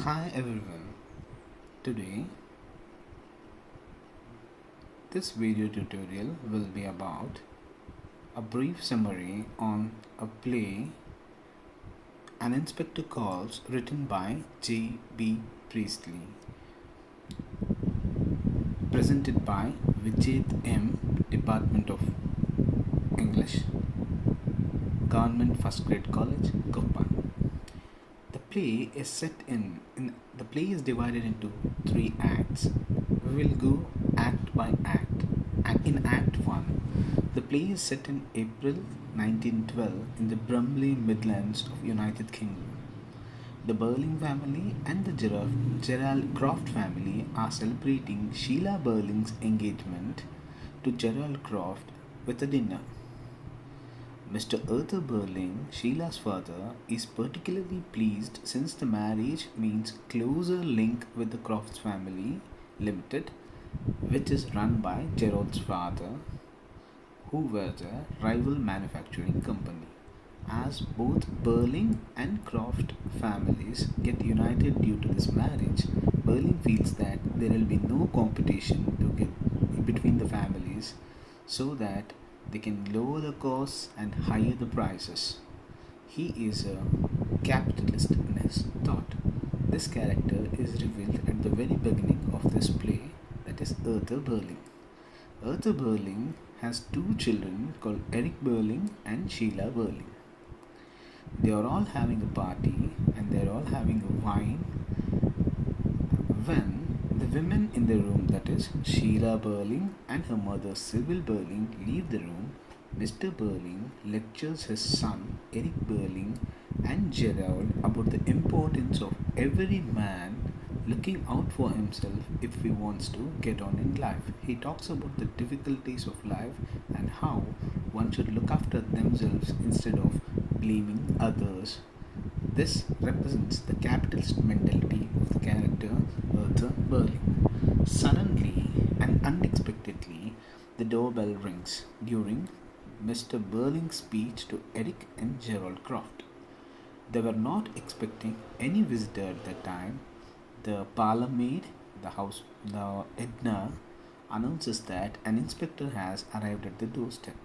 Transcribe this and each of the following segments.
Hi everyone. Today this video tutorial will be about a brief summary on a play An Inspector Calls written by J.B. Priestley, presented by Vijay M. Department of English, Government First Grade College, Koppa. The play is the play is divided into three acts. We will go act by act. In Act 1, the play is set in April 1912 in the Brumley Midlands of United Kingdom. The Burling family and the Gerald Croft family are celebrating Sheila Burling's engagement to Gerald Croft with a dinner. Mr. Arthur Burling, Sheila's father, is particularly pleased since the marriage means closer link with the Crofts Family Limited, which is run by Gerald's father, who was a rival manufacturing company. As both Burling and Croft families get united due to this marriage, Burling feels that there will be no competition between the families so that they can lower the costs and higher the prices. He is a capitalist in his thought. This character is revealed at the very beginning of this play, that is Arthur Burling. Arthur Burling has two children called Eric Burling and Sheila Burling. They are all having a party and they are all having a wine when the women in the room, that is Sheila Burling and her mother Sybil Burling, leave the room. Mr. Burling lectures his son Eric Burling and Gerald about the importance of every man looking out for himself if he wants to get on in life. He talks about the difficulties of life and how one should look after themselves instead of blaming others. This represents the capitalist mentality of the character Arthur Burling. Suddenly and unexpectedly, the doorbell rings during Mr. Burling's speech to Eric and Gerald Croft. They were not expecting any visitor at that time. The parlor maid, the Edna, announces that an inspector has arrived at the doorstep.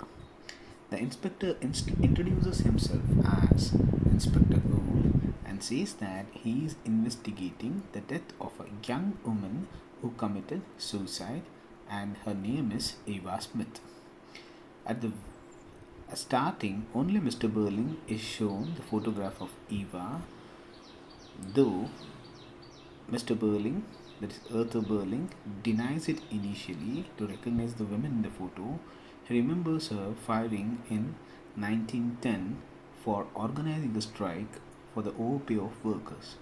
The inspector introduces himself as Inspector Gould and says that he is investigating the death of a young woman who committed suicide and her name is Eva Smith. At the starting, only Mr. Burling is shown the photograph of Eva, though Mr. Burling, that is Arthur Burling, denies it initially to recognize the woman in the photo. He remembers her firing in 1910 for organizing a strike for the overpay of workers.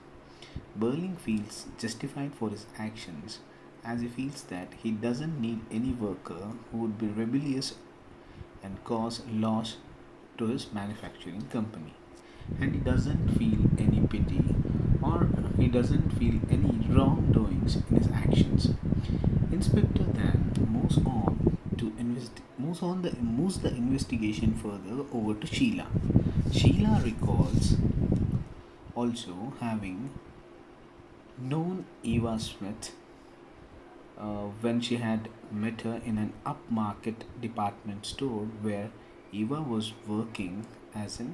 Burling feels justified for his actions as he feels that he doesn't need any worker who would be rebellious and cause loss to his manufacturing company. And he doesn't feel any pity or he doesn't feel any wrongdoings in his actions. Inspector then moves the investigation further over to Sheila. Sheila recalls also having known Eva Smith when she had met her in an upmarket department store where Eva was working as a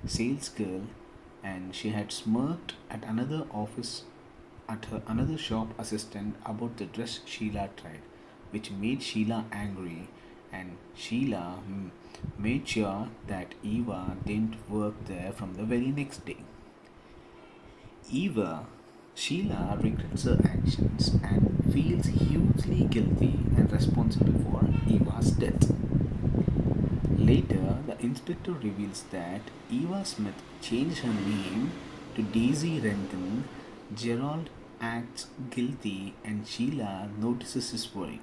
sales girl, and she had smirked at another office at her another shop assistant about the dress Sheila tried, which made Sheila angry, and Sheila made sure that Eva didn't work there from the very next day. Eva, Sheila regrets her actions and feels hugely guilty and responsible for Eva's death. Later, the inspector reveals that Eva Smith changed her name to Daisy Renton. Gerald acts guilty and Sheila notices his worry.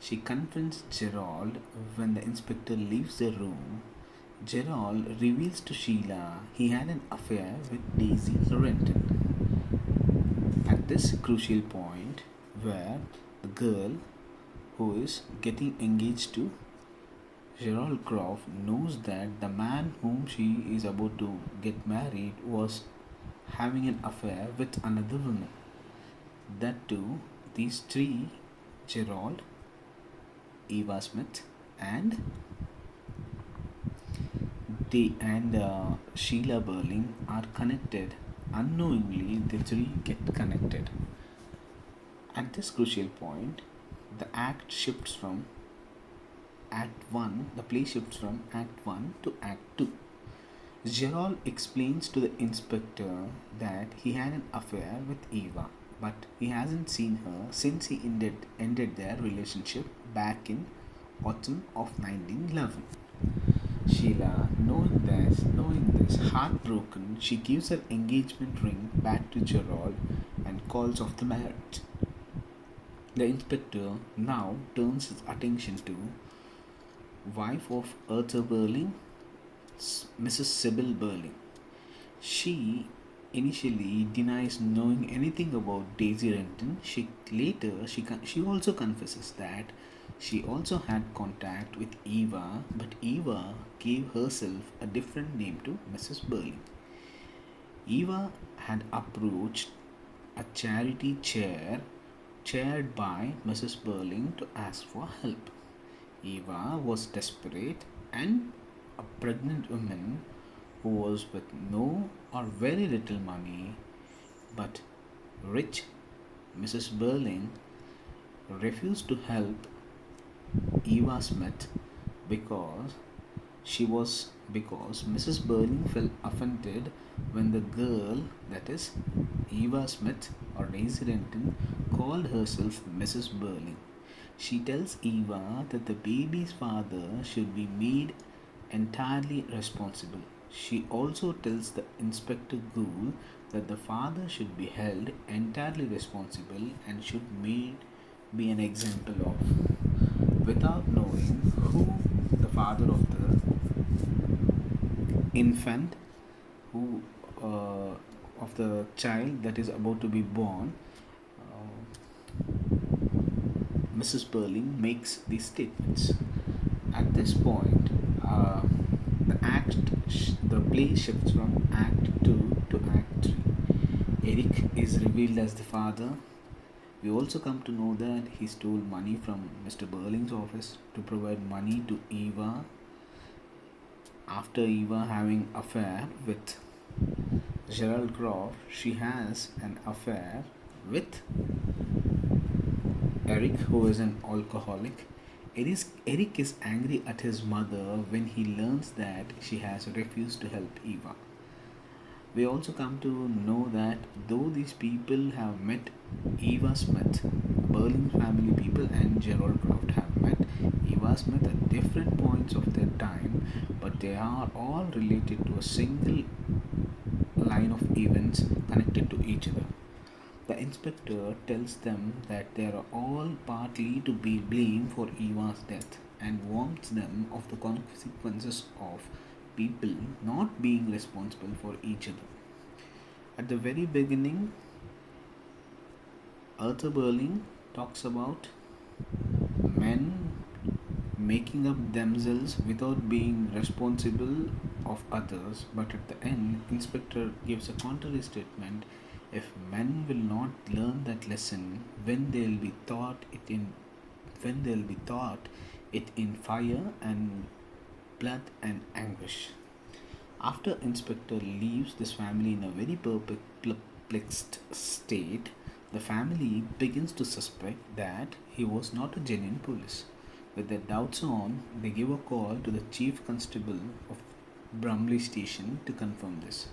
She confronts Gerald when the inspector leaves the room. Gerald reveals to Sheila he had an affair with Daisy Renton. At this crucial point, where the girl who is getting engaged to Gerald Croft knows that the man whom she is about to get married was having an affair with another woman. That too, these three, Gerald, Eva Smith, and Sheila Burling are connected. Unknowingly, the three get connected. At this crucial point, the act shifts from Act 1, the play shifts from Act 1 to Act 2. Gerald explains to the inspector that he had an affair with Eva, but he hasn't seen her since he ended their relationship back in autumn of 1911. Sheila, knowing this, heartbroken, she gives her engagement ring back to Gerald and calls off the marriage. The inspector now turns his attention to wife of Arthur Burling, Mrs. Sybil Burling. She initially denies knowing anything about Daisy Renton. She also confesses that she also had contact with Eva, but Eva gave herself a different name to Mrs. Burling. Eva had approached a charity chaired by Mrs. Burling to ask for help. Eva was desperate and a pregnant woman who was with no or very little money, but rich Mrs. Burling refused to help Eva Smith because because Mrs. Burling felt offended when the girl, that is Eva Smith or Daisy Renton, called herself Mrs. Burling. She tells Eva that the baby's father should be made entirely responsible. She also tells the Inspector Gould that the father should be held entirely responsible and should be an example of, without knowing who the father of the infant, who of the child that is about to be born. Mrs. Burling makes these statements. At this point, the play shifts from Act 2 to Act 3. Eric is revealed as the father. We also come to know that he stole money from Mr. Burling's office to provide money to Eva after Eva having affair with Gerald Croft. She has an affair with Eric, who is an alcoholic. Eric is angry at his mother when he learns that she has refused to help Eva. We also come to know that though these people have met Eva Smith, Burling family people and Gerald Croft have met Eva Smith at different points of their time, but they are all related to a single line of events connected to each other. The inspector tells them that they are all partly to be blamed for Eva's death and warns them of the consequences of people not being responsible for each other. At the very beginning, Arthur Burling talks about men making up themselves without being responsible of others, but at the end, Inspector gives a contrary statement. If men will not learn that lesson when they'll be taught it in fire and blood and anguish. After Inspector leaves this family in a very perplexed state, the family begins to suspect that he was not a genuine police. With their doubts on, they give a call to the chief constable of Brumley Station to confirm this.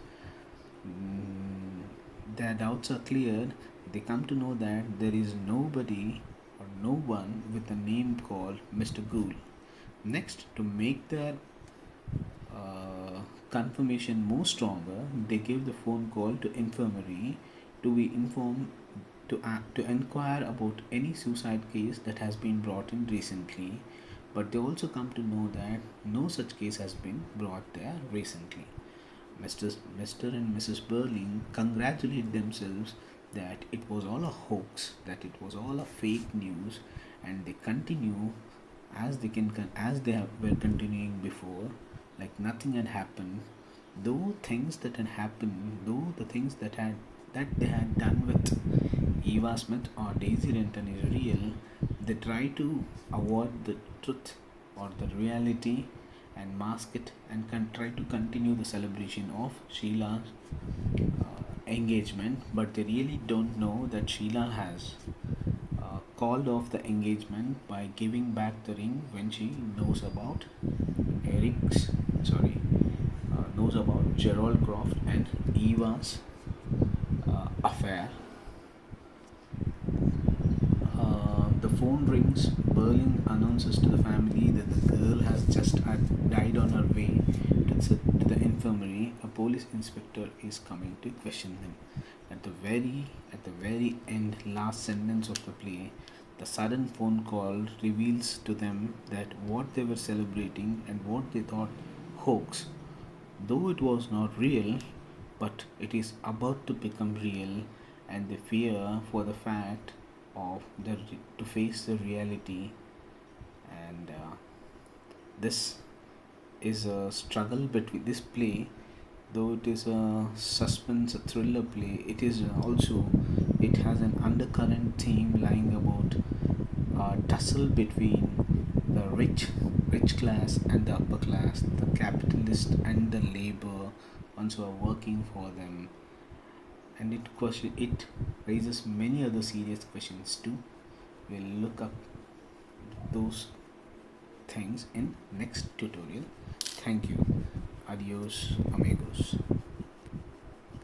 Their doubts are cleared. They come to know that there is nobody or no one with a name called Mr. Gould. Next, to make their confirmation more stronger, they give the phone call to infirmary to be informed to inquire about any suicide case that has been brought in recently, but they also come to know that no such case has been brought there recently. Mr. and Mrs. Burling congratulate themselves that it was all a hoax, that it was all a fake news, and they continue as they were continuing before, like nothing had happened, Though things that had happened, though the things that they had done with Eva Smith or Daisy Renton is real, they try to avoid the truth or the reality and mask it and try to continue the celebration of Sheila's engagement, but they really don't know that Sheila has called off the engagement by giving back the ring when she knows about Eric's, knows about Gerald Croft and Eva's affair. The phone rings. Berlin announces to the family that the girl has just died on her way to the infirmary. A police inspector is coming to question him. At the very end, last sentence of the play, the sudden phone call reveals to them that what they were celebrating and what they thought hoax, though it was not real, but it is about to become real, and they fear for the fact of to face the reality. And this is a struggle between this play, though it is a suspense, a thriller play. It is also, it has an undercurrent theme lying about a tussle between the rich class and the upper class, the capitalist and the labor ones who are working for them. And it raises many other serious questions too. We'll look up those things in next tutorial. Thank you. Adios amigos.